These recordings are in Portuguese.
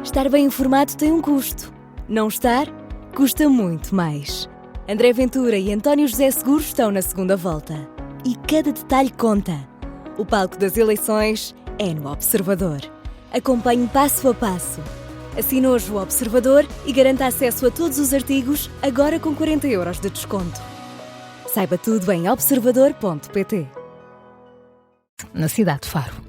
Estar bem informado tem um custo. Não estar, custa muito mais. André Ventura e António José Seguro estão na segunda volta. E cada detalhe conta. O palco das eleições é no Observador. Acompanhe passo a passo. Assine hoje o Observador e garanta acesso a todos os artigos, agora com 40 € de desconto. Saiba tudo em observador.pt. Na cidade de Faro.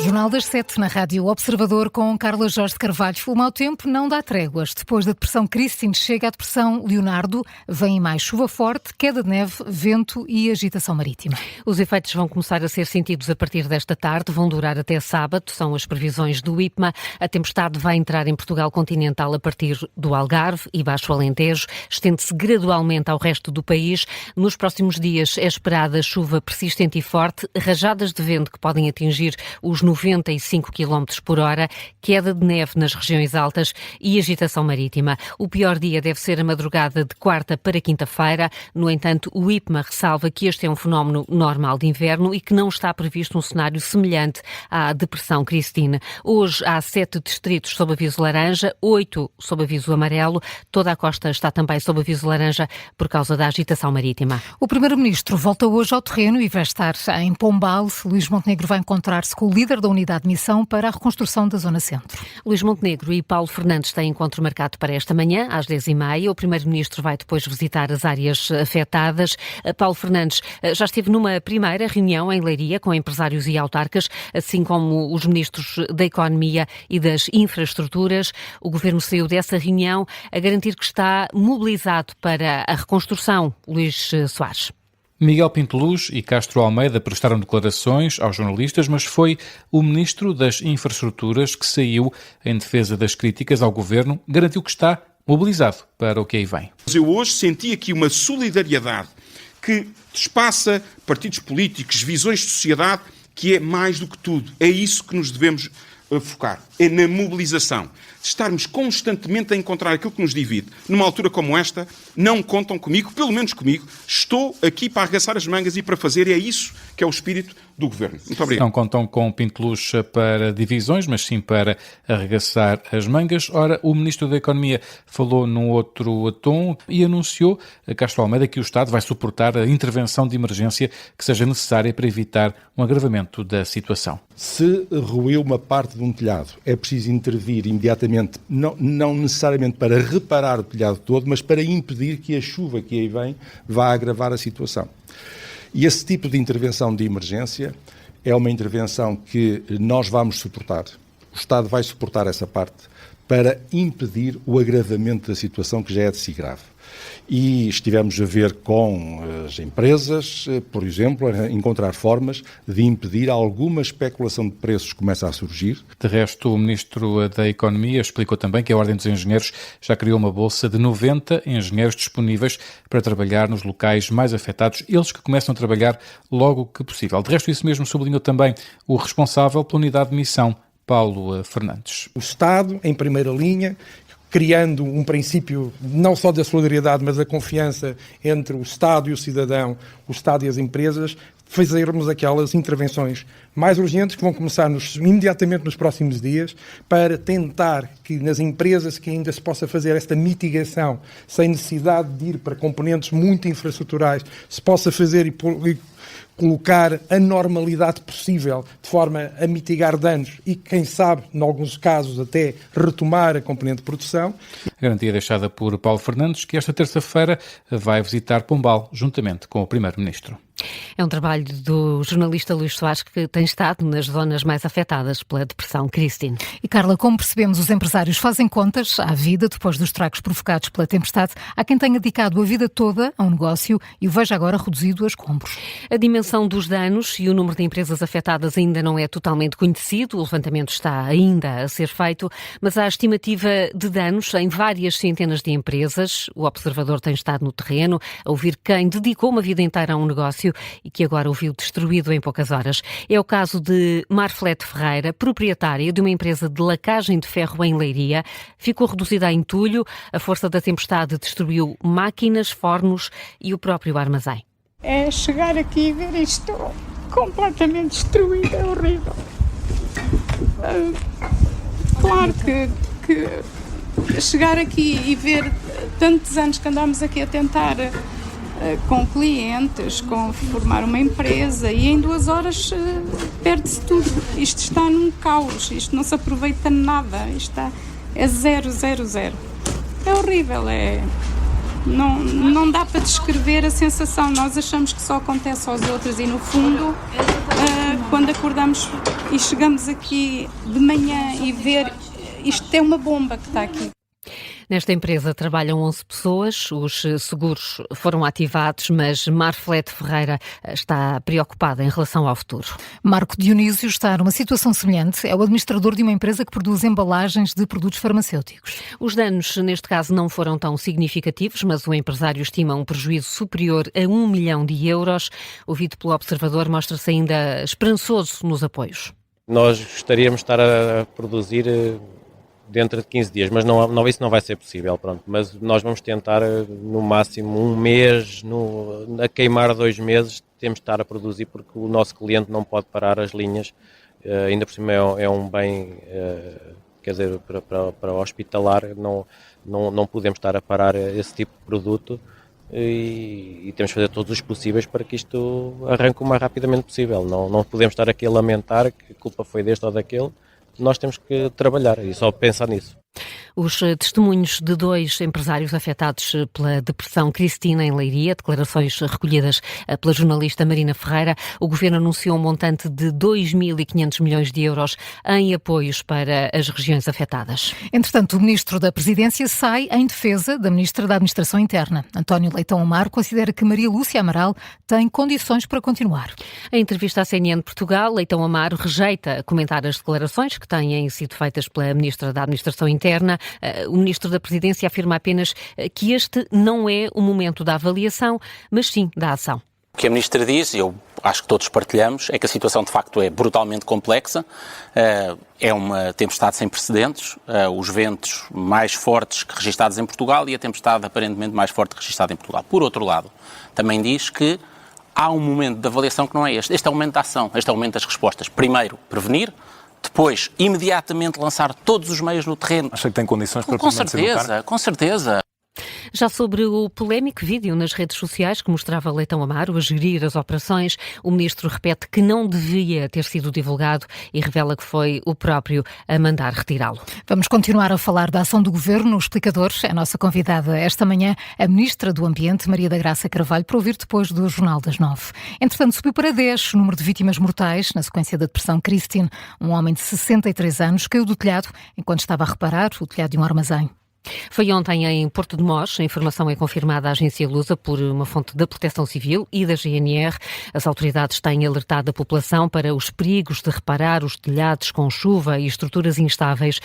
Jornal das 7 na Rádio Observador com Carla Jorge de Carvalho. O mau tempo não dá tréguas. Depois da depressão Christine chega a depressão Leonardo. Vem mais chuva forte, queda de neve, vento e agitação marítima. Os efeitos vão começar a ser sentidos a partir desta tarde. Vão durar até sábado. São as previsões do IPMA. A tempestade vai entrar em Portugal continental a partir do Algarve e Baixo Alentejo. Estende-se gradualmente ao resto do país. Nos próximos dias é esperada chuva persistente e forte, rajadas de vento que podem atingir os 95 km por hora, queda de neve nas regiões altas e agitação marítima. O pior dia deve ser a madrugada de quarta para quinta-feira. No entanto, o IPMA ressalva que este é um fenómeno normal de inverno e que não está previsto um cenário semelhante à depressão Christine. Hoje há 7 distritos sob aviso laranja, 8 sob aviso amarelo. Toda a costa está também sob aviso laranja por causa da agitação marítima. O Primeiro-Ministro volta hoje ao terreno e vai estar em Pombal. Luís Montenegro vai encontrar-se com o líder da Unidade de Missão para a reconstrução da Zona Centro. Luís Montenegro e Paulo Fernandes têm encontro marcado para esta manhã, às 10h30. O Primeiro-Ministro vai depois visitar as áreas afetadas. Paulo Fernandes já esteve numa primeira reunião em Leiria com empresários e autarcas, assim como os ministros da Economia e das Infraestruturas. O Governo saiu dessa reunião a garantir que está mobilizado para a reconstrução. Luís Soares. Miguel Pinto Luz e Castro Almeida prestaram declarações aos jornalistas, mas foi o Ministro das Infraestruturas que saiu em defesa das críticas ao Governo, garantiu que está mobilizado para o que aí vem. Eu hoje senti aqui uma solidariedade que despassa partidos políticos, visões de sociedade, que é mais do que tudo. É isso que nos devemos focar, é na mobilização. De estarmos constantemente a encontrar aquilo que nos divide. Numa altura como esta, não contam comigo, pelo menos comigo. Estou aqui para arregaçar as mangas e para fazer, e é isso que é o espírito do Governo. Muito obrigado. Não contam com Pinto Luz para divisões, mas sim para arregaçar as mangas. Ora, o Ministro da Economia falou num outro tom e anunciou a Castro Almeida que o Estado vai suportar a intervenção de emergência que seja necessária para evitar um agravamento da situação. Se ruiu uma parte de um telhado, é preciso intervir imediatamente, não necessariamente para reparar o telhado todo, mas para impedir que a chuva que aí vem vá agravar a situação. E esse tipo de intervenção de emergência é uma intervenção que nós vamos suportar. O Estado vai suportar essa parte para impedir o agravamento da situação que já é de si grave. E estivemos a ver com as empresas, por exemplo, a encontrar formas de impedir alguma especulação de preços que começa a surgir. De resto, o Ministro da Economia explicou também que a Ordem dos Engenheiros já criou uma bolsa de 90 engenheiros disponíveis para trabalhar nos locais mais afetados, eles que começam a trabalhar logo que possível. De resto, isso mesmo sublinhou também o responsável pela unidade de missão, Paulo Fernandes. O Estado, em primeira linha, criando um princípio não só da solidariedade, mas da confiança entre o Estado e o cidadão, o Estado e as empresas, fazermos aquelas intervenções mais urgentes que vão começar imediatamente nos próximos dias para tentar que nas empresas que ainda se possa fazer esta mitigação sem necessidade de ir para componentes muito infraestruturais, se possa fazer e colocar a normalidade possível de forma a mitigar danos e, quem sabe, em alguns casos, até retomar a componente de produção. A garantia deixada por Paulo Fernandes, que esta terça-feira vai visitar Pombal, juntamente com o Primeiro-Ministro. É um trabalho do jornalista Luís Soares, que tem estado nas zonas mais afetadas pela depressão Christine. E Carla, como percebemos, os empresários fazem contas à vida depois dos estragos provocados pela tempestade. Há quem tenha dedicado a vida toda a um negócio e o veja agora reduzido a escombros. A dimensão dos danos e o número de empresas afetadas ainda não é totalmente conhecido, o levantamento está ainda a ser feito, mas há estimativa de danos em várias centenas de empresas. O Observador tem estado no terreno a ouvir quem dedicou uma vida inteira a um negócio e que agora o viu destruído em poucas horas. É o caso de Marflete Ferreira, proprietária de uma empresa de lacagem de ferro em Leiria. Ficou reduzida a entulho, a força da tempestade destruiu máquinas, fornos e o próprio armazém. É chegar aqui e ver isto completamente destruído, é horrível. Claro que chegar aqui e ver tantos anos que andamos aqui a tentar com clientes, com formar uma empresa e em 2 horas perde-se tudo. Isto está num caos, isto não se aproveita nada, isto é 0, 0, 0. É horrível, não dá para descrever a sensação. Nós achamos que só acontece aos outros e, no fundo, quando acordamos e chegamos aqui de manhã e ver, isto é uma bomba que está aqui. Nesta empresa trabalham 11 pessoas, os seguros foram ativados, mas Marflete Ferreira está preocupada em relação ao futuro. Marco Dionísio está numa situação semelhante. É o administrador de uma empresa que produz embalagens de produtos farmacêuticos. Os danos, neste caso, não foram tão significativos, mas o empresário estima um prejuízo superior a 1 milhão de euros. Ouvido pelo Observador, mostra-se ainda esperançoso nos apoios. Nós gostaríamos de estar a produzir dentro de 15 dias, mas isso não vai ser possível, pronto. Mas nós vamos tentar no máximo 1 mês, a queimar 2 meses, temos de estar a produzir porque o nosso cliente não pode parar as linhas, ainda por cima é um bem, quer dizer, para hospitalar, não podemos estar a parar esse tipo de produto e temos de fazer todos os possíveis para que isto arranque o mais rapidamente possível. Não podemos estar aqui a lamentar que a culpa foi deste ou daquele. Nós temos que trabalhar e só pensar nisso. Os testemunhos de 2 empresários afetados pela depressão Cristina em Leiria, declarações recolhidas pela jornalista Marina Ferreira. O Governo anunciou um montante de 2.500 milhões de euros em apoios para as regiões afetadas. Entretanto, o Ministro da Presidência sai em defesa da Ministra da Administração Interna. António Leitão Amaro considera que Maria Lúcia Amaral tem condições para continuar. Em entrevista à CNN de Portugal, Leitão Amaro rejeita comentar as declarações que têm sido feitas pela Ministra da Administração Interna. O Ministro da Presidência afirma apenas que este não é o momento da avaliação, mas sim da ação. O que a Ministra diz, e eu acho que todos partilhamos, é que a situação de facto é brutalmente complexa, é uma tempestade sem precedentes, os ventos mais fortes registados em Portugal e a tempestade aparentemente mais forte registada em Portugal. Por outro lado, também diz que há um momento de avaliação que não é este. Este é o momento da ação, este é o momento das respostas. Primeiro, prevenir. Depois, imediatamente lançar todos os meios no terreno. Acha que tem condições para permanecer no cargo? Com certeza. Já sobre o polémico vídeo nas redes sociais que mostrava Leitão Amaro a gerir as operações, o Ministro repete que não devia ter sido divulgado e revela que foi o próprio a mandar retirá-lo. Vamos continuar a falar da ação do Governo no Explicador. É a nossa convidada esta manhã, a Ministra do Ambiente, Maria da Graça Carvalho, para ouvir depois do Jornal das 9. Entretanto, subiu para 10 o número de vítimas mortais na sequência da depressão Christine. Um homem de 63 anos caiu do telhado enquanto estava a reparar o telhado de um armazém. Foi ontem em Porto de Mós. A informação é confirmada à agência Lusa por uma fonte da Proteção Civil e da GNR. As autoridades têm alertado a população para os perigos de reparar os telhados com chuva e estruturas instáveis.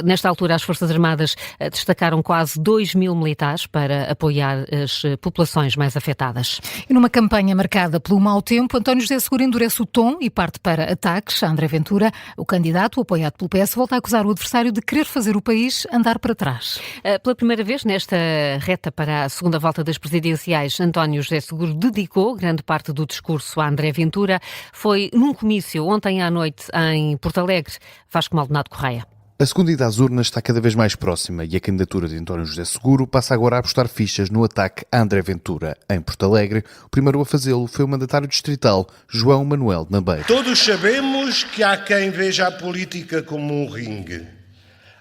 Nesta altura, as Forças Armadas destacaram quase 2.000 militares para apoiar as populações mais afetadas. E numa campanha marcada pelo mau tempo, António José Seguro endurece o tom e parte para ataques a André Ventura. O candidato, apoiado pelo PS, volta a acusar o adversário de querer fazer o país andar para trás. Pela primeira vez nesta reta para a segunda volta das presidenciais, António José Seguro dedicou grande parte do discurso a André Ventura. Foi num comício ontem à noite em Porto Alegre. Vasco Maldonado Correia. A segunda ida às urnas está cada vez mais próxima e a candidatura de António José Seguro passa agora a apostar fichas no ataque a André Ventura. Em Porto Alegre, o primeiro a fazê-lo foi o mandatário distrital, João Manuel Nabeiro. Todos sabemos que há quem veja a política como um ringue.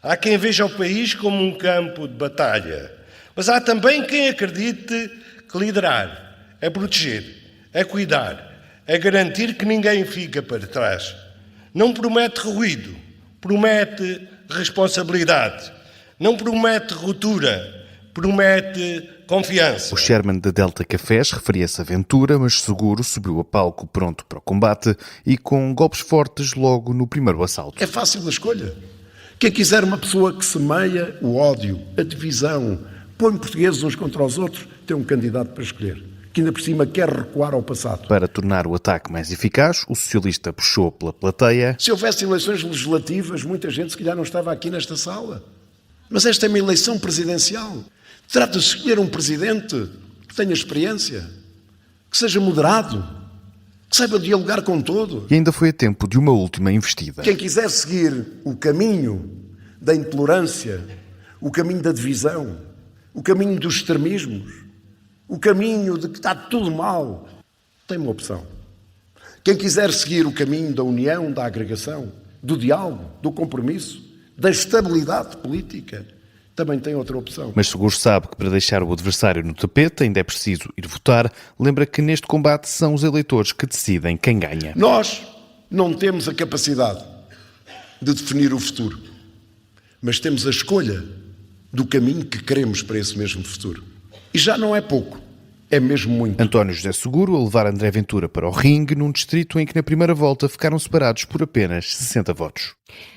Há quem veja o país como um campo de batalha, mas há também quem acredite que liderar é proteger, é cuidar, é garantir que ninguém fica para trás. Não promete ruído, promete responsabilidade. Não promete ruptura, promete confiança. O chairman da Delta Cafés referia-se a Ventura, mas seguro subiu a palco pronto para o combate e com golpes fortes logo no primeiro assalto. É fácil a escolha. Quem quiser uma pessoa que semeia o ódio, a divisão, põe portugueses uns contra os outros, tem um candidato para escolher, que ainda por cima quer recuar ao passado. Para tornar o ataque mais eficaz, o socialista puxou pela plateia. Se houvesse eleições legislativas, muita gente se calhar não estava aqui nesta sala. Mas esta é uma eleição presidencial. Trata-se de escolher um presidente que tenha experiência, que seja moderado, que saiba dialogar com todos. E ainda foi a tempo de uma última investida. Quem quiser seguir o caminho da intolerância, o caminho da divisão, o caminho dos extremismos, o caminho de que está tudo mal, tem uma opção. Quem quiser seguir o caminho da união, da agregação, do diálogo, do compromisso, da estabilidade política, também tem outra opção. Mas Seguro sabe que para deixar o adversário no tapete ainda é preciso ir votar. Lembra que neste combate são os eleitores que decidem quem ganha. Nós não temos a capacidade de definir o futuro, mas temos a escolha do caminho que queremos para esse mesmo futuro. E já não é pouco, é mesmo muito. António José Seguro a levar André Ventura para o ringue num distrito em que na primeira volta ficaram separados por apenas 60 votos.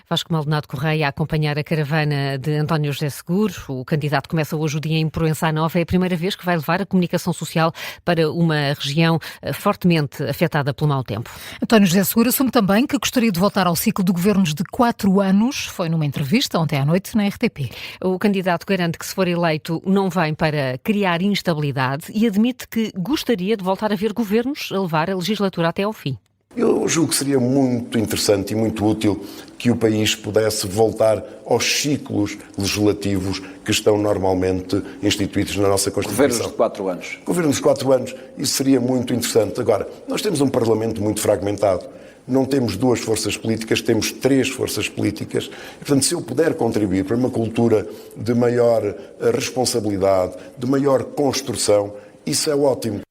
Vasco Maldonado Correia a acompanhar a caravana de António José Seguro. O candidato começa hoje o dia em Proença Nova. É a primeira vez que vai levar a comunicação social para uma região fortemente afetada pelo mau tempo. António José Seguro assume também que gostaria de voltar ao ciclo de governos de 4 anos. Foi numa entrevista ontem à noite na RTP. O candidato garante que, se for eleito, não vem para criar instabilidade e admite que gostaria de voltar a ver governos a levar a legislatura até ao fim. Eu julgo que seria muito interessante e muito útil que o país pudesse voltar aos ciclos legislativos que estão normalmente instituídos na nossa Constituição. Governos de 4 anos. Governos de 4 anos, isso seria muito interessante. Agora, nós temos um Parlamento muito fragmentado. Não temos 2 forças políticas, temos 3 forças políticas. E, portanto, se eu puder contribuir para uma cultura de maior responsabilidade, de maior construção, isso é ótimo.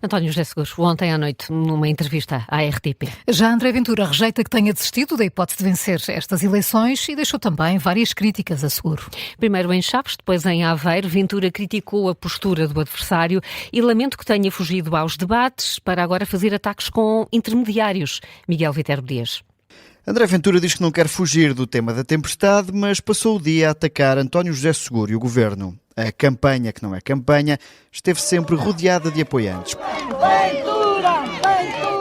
António José Seguro, ontem à noite, numa entrevista à RTP. Já André Ventura rejeita que tenha desistido da hipótese de vencer estas eleições e deixou também várias críticas a Seguro. Primeiro em Chaves, depois em Aveiro, Ventura criticou a postura do adversário e lamento que tenha fugido aos debates para agora fazer ataques com intermediários. Miguel Viterbo Dias. André Ventura diz que não quer fugir do tema da tempestade, mas passou o dia a atacar António José Seguro e o governo. A campanha, que não é campanha, esteve sempre rodeada de apoiantes.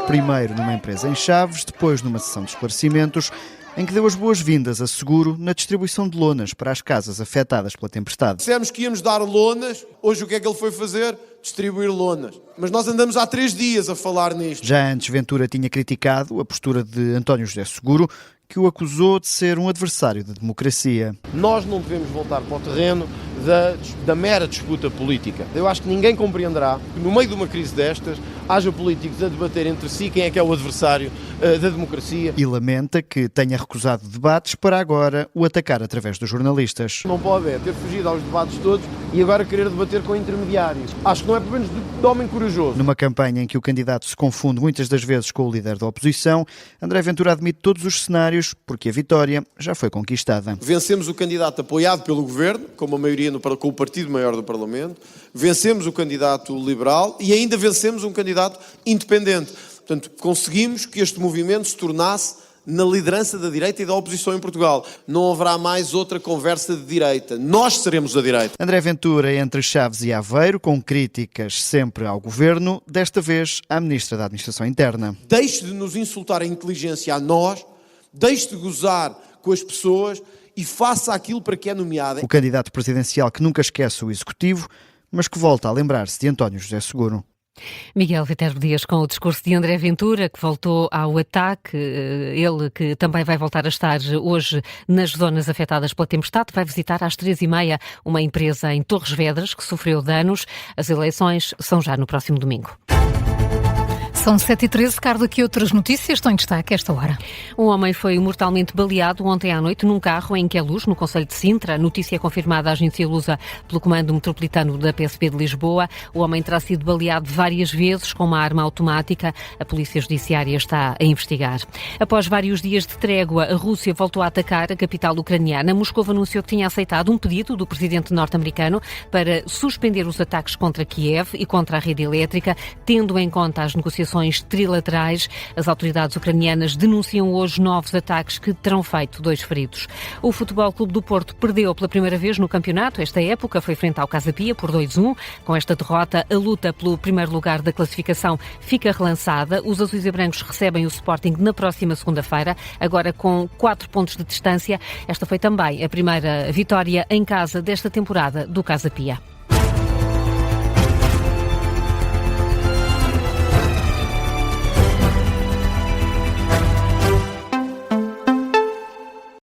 Primeiro numa empresa em Chaves, depois numa sessão de esclarecimentos, em que deu as boas-vindas a Seguro na distribuição de lonas para as casas afetadas pela tempestade. Dissemos que íamos dar lonas, hoje o que é que ele foi fazer? Distribuir lonas. Mas nós andamos há 3 dias a falar nisto. Já antes, Ventura tinha criticado a postura de António José Seguro, que o acusou de ser um adversário da democracia. Nós não devemos voltar para o terreno da mera disputa política. Eu acho que ninguém compreenderá que no meio de uma crise destas haja políticos a debater entre si quem é que é o adversário da democracia. E lamenta que tenha recusado debates para agora o atacar através dos jornalistas. Não pode ter fugido aos debates todos e agora querer debater com intermediários. Acho que não é pelo menos de homem corajoso. Numa campanha em que o candidato se confunde muitas das vezes com o líder da oposição, André Ventura admite todos os cenários porque a vitória já foi conquistada. Vencemos o candidato apoiado pelo governo, com uma maioria com o partido maior do Parlamento, vencemos o candidato liberal e ainda vencemos um candidato independente. Portanto, conseguimos que este movimento se tornasse na liderança da direita e da oposição em Portugal. Não haverá mais outra conversa de direita. Nós seremos a direita. André Ventura entre Chaves e Aveiro, com críticas sempre ao governo, desta vez à Ministra da Administração Interna. Deixe de nos insultar a inteligência a nós, deixe de gozar com as pessoas e faça aquilo para que é nomeada. O candidato presidencial que nunca esquece o executivo, mas que volta a lembrar-se de António José Seguro. Miguel Viterbo Dias com o discurso de André Ventura, que voltou ao ataque. Ele que também vai voltar a estar hoje nas zonas afetadas pela tempestade, vai visitar às 3h30 uma empresa em Torres Vedras que sofreu danos. As eleições são já no próximo domingo. São 7h13. Carla, que outras notícias estão em destaque a esta hora? Um homem foi mortalmente baleado ontem à noite num carro em Queluz, no concelho de Sintra. A notícia é confirmada à agência Lusa pelo Comando Metropolitano da PSP de Lisboa. O homem terá sido baleado várias vezes com uma arma automática. A Polícia Judiciária está a investigar. Após vários dias de trégua, a Rússia voltou a atacar a capital ucraniana. Moscou anunciou que tinha aceitado um pedido do presidente norte-americano para suspender os ataques contra Kiev e contra a rede elétrica, tendo em conta as negociações trilaterais. As autoridades ucranianas denunciam hoje novos ataques que terão feito 2 feridos. O Futebol Clube do Porto perdeu pela primeira vez no campeonato. Esta época foi frente ao Casa Pia por 2-1. Com esta derrota, a luta pelo primeiro lugar da classificação fica relançada. Os azuis e brancos recebem o Sporting na próxima segunda-feira, agora com 4 pontos de distância. Esta foi também a primeira vitória em casa desta temporada do Casa Pia.